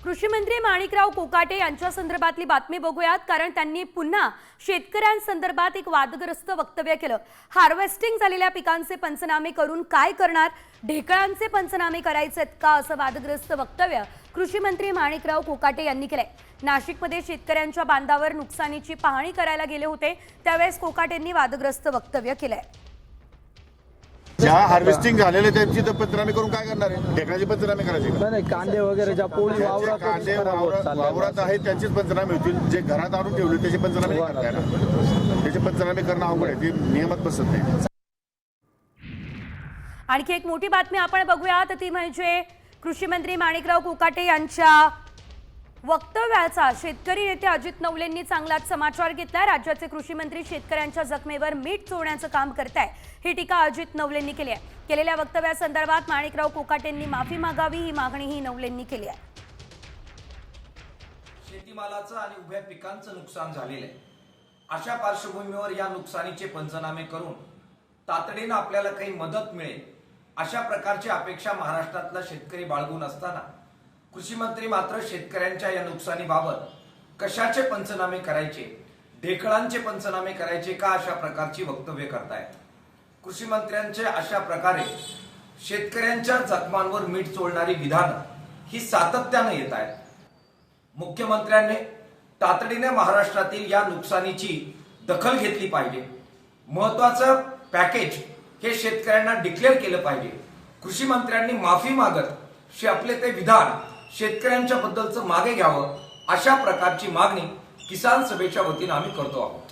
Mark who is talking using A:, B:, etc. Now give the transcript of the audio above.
A: कृषी मंत्री माणिकराव कोकाटे यांच्या संदर्भातली बातमी बघूयात, कारण त्यांनी पुन्हा शेतकऱ्यांसंदर्भात एक वादग्रस्त वक्तव्य केलं। हार्वेस्टिंग झालेल्या पिकांचे पंचनामे करून काय करणार, ढेकळांचे पंचनामे करायचेत का, असं वादग्रस्त वक्तव्य कृषी मंत्री माणिकराव कोकाटे यांनी केलंय। नाशिकमध्ये शेतकऱ्यांच्या बांधावर नुकसानीची पाहणी करायला गेले होते, त्यावेळेस कोकाटेंनी वादग्रस्त वक्तव्य केलंय।
B: ज्या हार्वेस्टिंग झालेले त्यांची तर पंचनामे करून काय करणार आहे? ढेकळाचे पंचनामे करायचे का?
C: नाही, कांदे वगैरे ज्या पोळी
B: कांदे वावरात आहेत त्यांचेच पंचनामे होतील। जे घरात आणून ठेवले त्याचे पंचनामे नाही करता येणार। त्याचे पंचनामे करणं अवघड आहे, ते नियमात बसत नाही।
A: आणखी एक मोठी बातमी आपण बघूया, ती म्हणजे कृषी मंत्री माणिकराव कोकाटे यांच्या वक्तव्याचा शेतकरी नेते अजित नवलेंनी चांगलाच समाचार घेतलाय। राज्याचे कृषी मंत्री शेतकऱ्यांच्या जखमेवर मीठ चोळण्याचं काम करताय, ही टीका अजित नवलेंनी केली आहे। केलेल्या वक्तव्यासंदर्भात माणिकराव कोकाटेंनी माफी मागावी, ही मागणीही नवलेंनी केली आहे।
D: शेतीमालाचं आणि उभ्या पिकांचं नुकसान झालेलं आहे। अशा पार्श्वभूमीवर या नुकसानीचे पंचनामे करून तातडीने आपल्याला काही मदत मिळेल अशा प्रकारची अपेक्षा महाराष्ट्रातला शेतकरी बाळगून असताना कृषी मंत्री मात्र शेतकऱ्यांच्या या नुकसानीबाबत कशाचे पंचनामे करायचे, ढेकळांचे पंचनामे करायचे का, अशा प्रकारची वक्तव्य करतायत। कृषी मंत्र्यांचे अशा प्रकारे शेतकऱ्यांच्या जखमांवर मीठ चोळणारी विधानं ही सातत्याने येत आहेत। मुख्यमंत्र्यांनी तातडीने महाराष्ट्रातील या नुकसानीची दखल घेतली पाहिजे। महत्त्वाचं पॅकेज हे शेतकऱ्यांना डिक्लेअर केलं पाहिजे। कृषी मंत्र्यांनी माफी मागत आपले ते विधान शेतकऱ्यांच्या बद्दलचं मागे घ्यावं, अशा प्रकारची मागणी किसान सभेच्या वतीने आम्ही करतो आहोत।